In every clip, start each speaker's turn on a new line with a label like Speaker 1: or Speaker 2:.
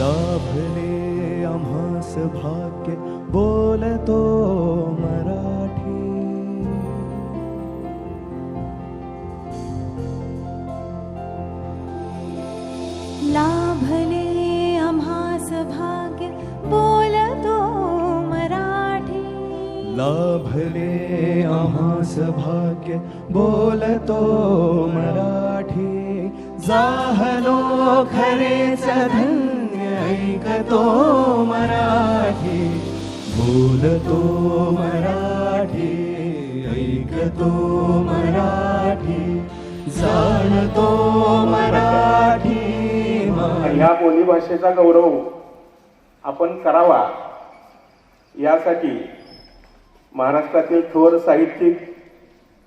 Speaker 1: लाभले आम्हास भाग्य बोलतो मराठी.
Speaker 2: लाभले आम्हास भाग्य बोलतो मराठी.
Speaker 1: लाभले आम्हास भाग्य बोलतो मराठी. जाहलो खरेच धन्य ऐकतो मराठी. बोलतो मराठी, ऐकतो मराठी, जाणतो मराठी.
Speaker 3: ह्या बोलीभाषेचा गौरव आपण करावा यासाठी महाराष्ट्रातील थोर साहित्यिक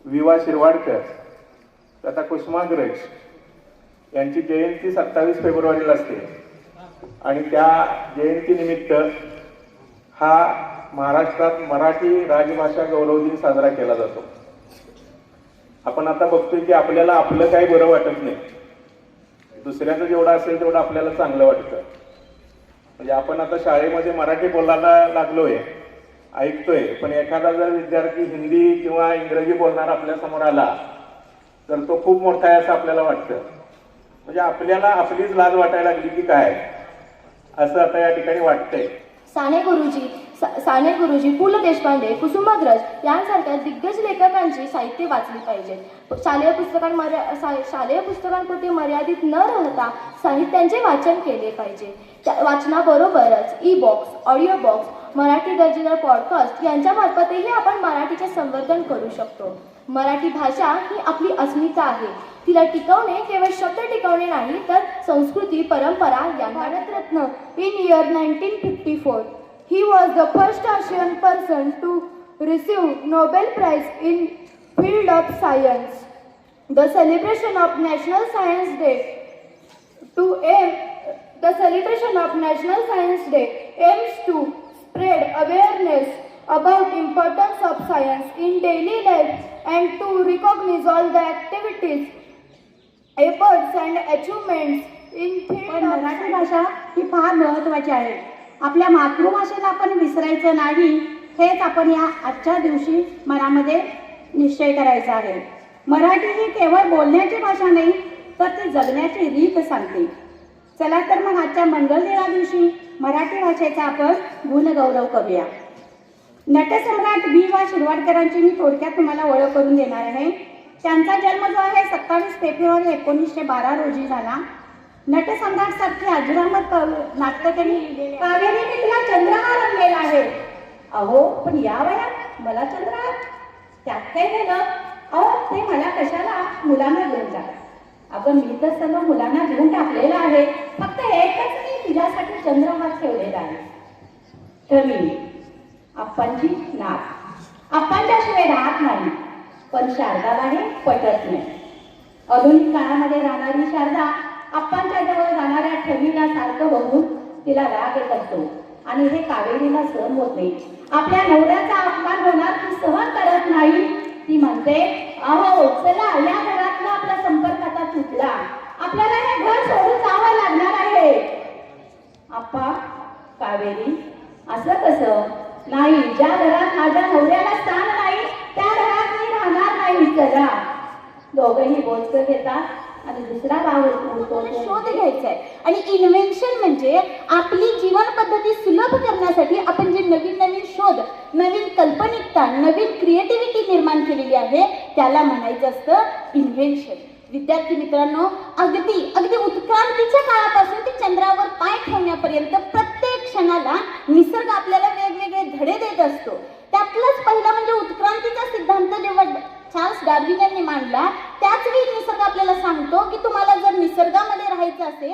Speaker 3: वि.वा. शिरवाडकर तथा कुसुमाग्रज यांची जयंती 27 फेब्रुवारीला असते आणि त्या जयंतीनिमित्त हा महाराष्ट्रात मराठी राजभाषा गौरव दिन साजरा केला जातो. आपण आता बघतोय की आपल्याला आपलं काही बरं वाटत नाही, दुसऱ्याचं जेवढं असेल तेवढं आपल्याला चांगलं वाटतं. म्हणजे आपण आता शाळेमध्ये मराठी बोलायला लागलोय, ऐकतोय, पण एखादा जर विद्यार्थी हिंदी किंवा इंग्रजी बोलणार आपल्या समोर आला तर तो खूप मोठा आहे असं आपल्याला वाटतं. म्हणजे आपल्याला आपलीच लाज वाटायला लागली की काय असं आता या ठिकाणी वाटतंय.
Speaker 4: साने गुरुजी, पु ल देशपांडे, कुसुमाग्रज यांसारख्या दिग्गज लेखकांची साहित्य वाचली पाहिजे. शालेय पुस्तकांपुरते मर्यादित न राहता साहित्यांचे वाचन केले पाहिजे. वाचनाबरोबरच ई-बॉक्स, ऑडिओ बॉक्स, मराठी दर्जेदार पॉडकास्ट यांच्या मार्फतही आपण मराठीचे संवर्धन करू शकतो. मराठी भाषा ही आपली अस्मिता आहे. तिला टिकवणे केवळ शब्द टिकवणे नाही तर संस्कृती, परंपरा या. Bharat Ratna in year 1954. He was the first Asian person to receive Nobel Prize in field of science. The celebration of National Science Day aims to spread awareness about importance of science in daily life and to recognize all the activities, efforts and achievements in field of
Speaker 5: Marathi भाषा ही फार महत्त्वाची आहे. आपल्या मातृभाषेला आपण विसरायचं नाही, हेच आपण या आजच्या दिवशी मनामध्ये निश्चय करायचा आहे. मराठी ही केवळ बोलण्याची भाषा नाही तर ती जगण्याची रीत सांगते. चला तर मग आजच्या मंगलदिना दिवशी मराठी भाषेचा आपण गुणगौरव करूया. नटसम्राट वि.वा. शिरवाडकरांची मी थोडक्यात तुम्हाला ओळख करून देणार आहे. त्यांचा जन्म जो आहे 27 फेब्रुवारी 1912 रोजी झाला. नटसम्राट सारखी अजरामर नाटकं त्यांनी लिहिलेली. कावेरी मी तुला चंद्रहार आणलेला आहे. अहो पण या वयात मला चंद्रहार, त्यात काय झालं? अहो ते मला कशाला, मुलांना घेऊन जा. अगं मी तर सर्व मुलांना घेऊन टाकलेलं आहे, फक्त एकच मी तुझ्यासाठी चंद्रहार ठेवलेला आहे. कमी आप्पांची नाक आप्पांच्याशिवाय राहत नाही, पण शारदाबाई पटत नाही. आधुनिक काळामध्ये राहणारी शारदा आप्पांच्या जवळ जाणाऱ्या ठमीला सारखं बघून तिला राग येत असतो आणि हे कावेरीला सहन होत नाही. आपल्या नवऱ्याचा अपमान होणार ती सहन करत नाही. ती म्हणते, अहो चला या घरातला आपला संपर्क आता तुटला, आपल्याला हे घर सोडून जावं लागणार आहे. आप्पा, कावेरी असं कसं? नाही, ज्या घरात माझ्या नवऱ्याला स्थान नाही त्या घरात मी राहणार नाही. चला. दोघंही बोचकं घेतात आणि दुसरा
Speaker 4: शोध घ्यायचा आहे. आणि इन्व्हेन्शन म्हणजे आपली जीवन पद्धती सुलभ करण्यासाठी आपण जे नवीन नवीन शोध, नवीन कल्पनिकता, नवीन क्रिएटिव्हिटी निर्माण केलेली आहे त्याला म्हणायचं असतं इन्व्हेन्शन. विद्यार्थी मित्रांनो, अगदी उत्क्रांतीच्या काळापासून ते चंद्रावर पाय ठेवण्यापर्यंत प्रत्येक क्षणाला निसर्ग आपल्याला वेगवेगळे धडे देत असतो. त्यातलाच पहिला म्हणजे उत्क्रांतीचा सिद्धांत जेव्हा चार्ल्स डार्विन यांनी मांडला, त्याच वेळी निसर्ग आपल्याला सांगतो की तुम्हाला जर निसर्गामध्ये राहायचं असेल.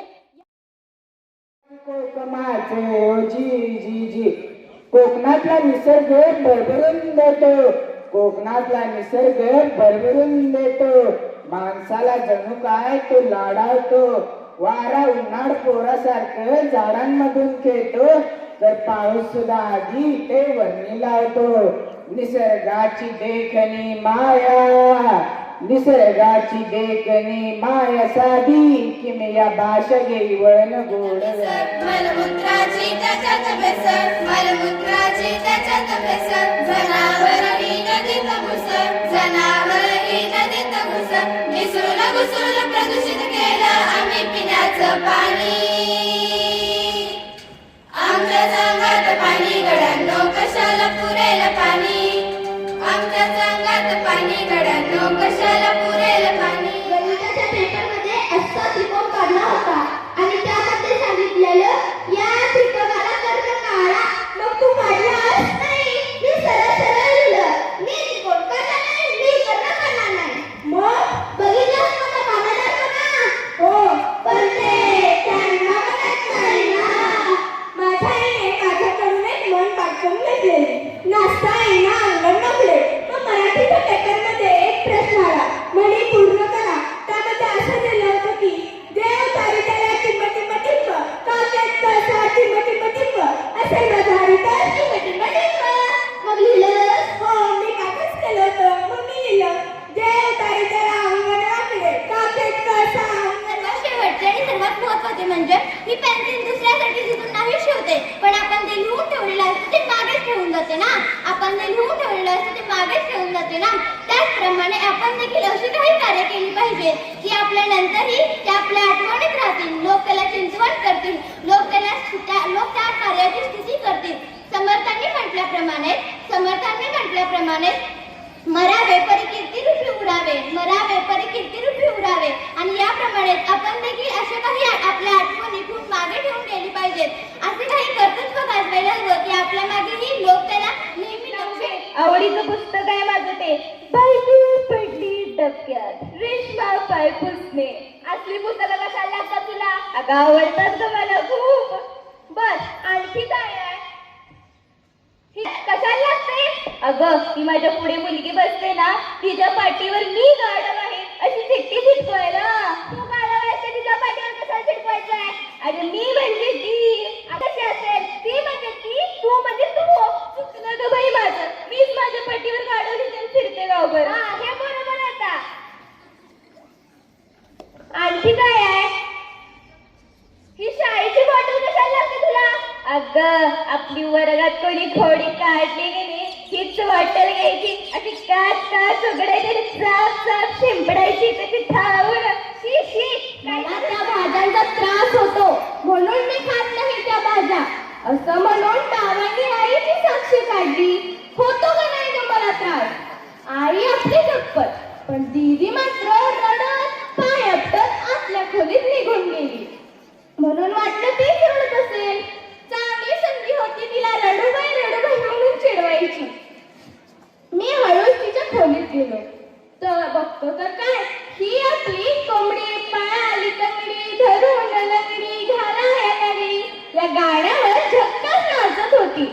Speaker 6: कोकणातला निसर्ग भरभरून देतो, कोकणातला निसर्ग भरभरून देतो. माणसाला जणू काय तो लाडावतो. वारा उन्हाळ पोरासारखं झाडांमधून खेळतो, तर पाऊस सुद्धा आधी ते वरणी लावतो. निसर्गाची देखणी माया निसर्गाची देखणी माया साधी किमया भाषा घेई वळण गोड
Speaker 7: मलमूत्राची त्याच्यात भेसळ मलमूत्राची त्याच्यात भेसळ जनावरही नदीत घुसळ जनावरही नदीत घुसळ मिसळून घुसळून प्रदूषित केलं आम्ही पिण्याचं पाणी आमच्या संघात पाणी गड्यांनो कशाला पुरेल पाणी आमच्या संघात पाणी गड्यांनो कशाला पुरेल पाणी
Speaker 4: गणिताच्या पेपरमध्ये असा त्रिकोण काढला होता आणि त्यामध्ये सांगितलेलं या त्रिकोणाला कर्म काढा मग तू काढलास नाही मी सरळ सरळ लिहिलं मी त्रिकोण काढला नाही मी कर्म काढला नाही मग बघितलं मला काढणार ना हो पण ते त्यांना म्हणत नाही ना माझ्या आईने माझ्याकडून एक मन पाठवून घेतलेले नाश्ता येणं अंगण नकले मग मराठीच्या पेपरमध्ये एक प्रश्न आला म्हणे पूर्ण करा त्यामध्ये असं दिलं होतं की देव तारी त्याला टिंब काकेत कसा टिंब असे बधारी तर टिंब मग लिहिलं हो मी काकच केलं होतं मग मी लिहिलं देव तारी त्याला अंगण राखले काकेत कसा
Speaker 7: सर्वात शेवटचे आणि सर्वात महत्त्वाचे म्हणजे ही पेन्सिल दुसऱ्यासाठी तिथून नाही शिवते पण आपण जे लिहून ठेवलेलं असतं ते मागेच ठेवून जाते ना आपण जे लिहून ठेवलेलं असतं ते मागेच ठेवून जाते ना त्याचप्रमाणे आपण देखील अशी काही कार्य केली पाहिजे की आपल्या नंतरही ते आपल्या आठवणीत राहतील लोक त्याला चिंतवण करतील लोक त्या कार्याची स्तुती करतील समर्थांनी म्हटल्याप्रमाणे मरावे परी कीर्तिरूपी उरावे मरावे परी कीर्तिरूपी उरावे आणि याप्रमाणे आपण देखील अशा काही आपल्या आठवणी खूप मागे ठेवून गेली पाहिजेत असे काही कर्तृत्व गाजवायला हवं की आपल्या मागेही लोक त्याला नेहमी लक्ष
Speaker 2: आवडीचं पुस्तक आहे माझं ते बायबल पडली डबक्यात रेशमा पाय पुसणे असली पुस्तकं कशाला लागतात तुला अगं आवडतात ग मला खूप बस आणखी काय आहे ही कशाला लागते अगं ती माझ्या पुढे मुलगी बसते ना तिच्या पाठीवर मी गाढव आहे अशी चिठ्ठी चिटकवायला तू गाढव आहेस तर तिच्या पाठीवर कशाला चिटकवायचं आहे अरे मी म्हणजे ती कशी असेल ती म्हणजे ती तू म्हणजे तू चुकलं ग बाई माझं मीच माझ्या पाठीवर गाढव घेऊन फिरते गावभर हे बरोबर आता आणखी काय आहे ही शाळेची बॉटल कशाला लागते तुला अगं आपली वर्गात कोणी खोडी काढली गेली हीच बॉटल घ्यायची अशी काच उघडायची साफ शिंपडायची त्याची ठाऊन
Speaker 4: मला त्या भाज्यांचा त्रास होतो म्हणून मी खात नाही त्या भाज्या असं म्हणून टावानी आईची साक्षी काढली होतो का नाही ग मला त्रास आई आपली झटपट पण दीदी मात्र रडत पाय आपटत आतल्या खोलीत निघून गेली म्हणून वाटलं तीच रडत असेल चांगली संधी होती तिला रडूबाई म्हणून चिडवायची मी हळूच तिच्या खोलीत गेलो तर बघतो तर काय ही आपली कोंबडी पळाली तंगडी धरून लंगडी घाला या नगरी या गाण्यावर झक्कास नाचत होती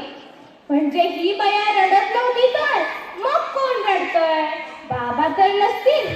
Speaker 4: म्हणजे ही बया रडत नव्हती तर मग कोण रडतोय बाबा तर नसतील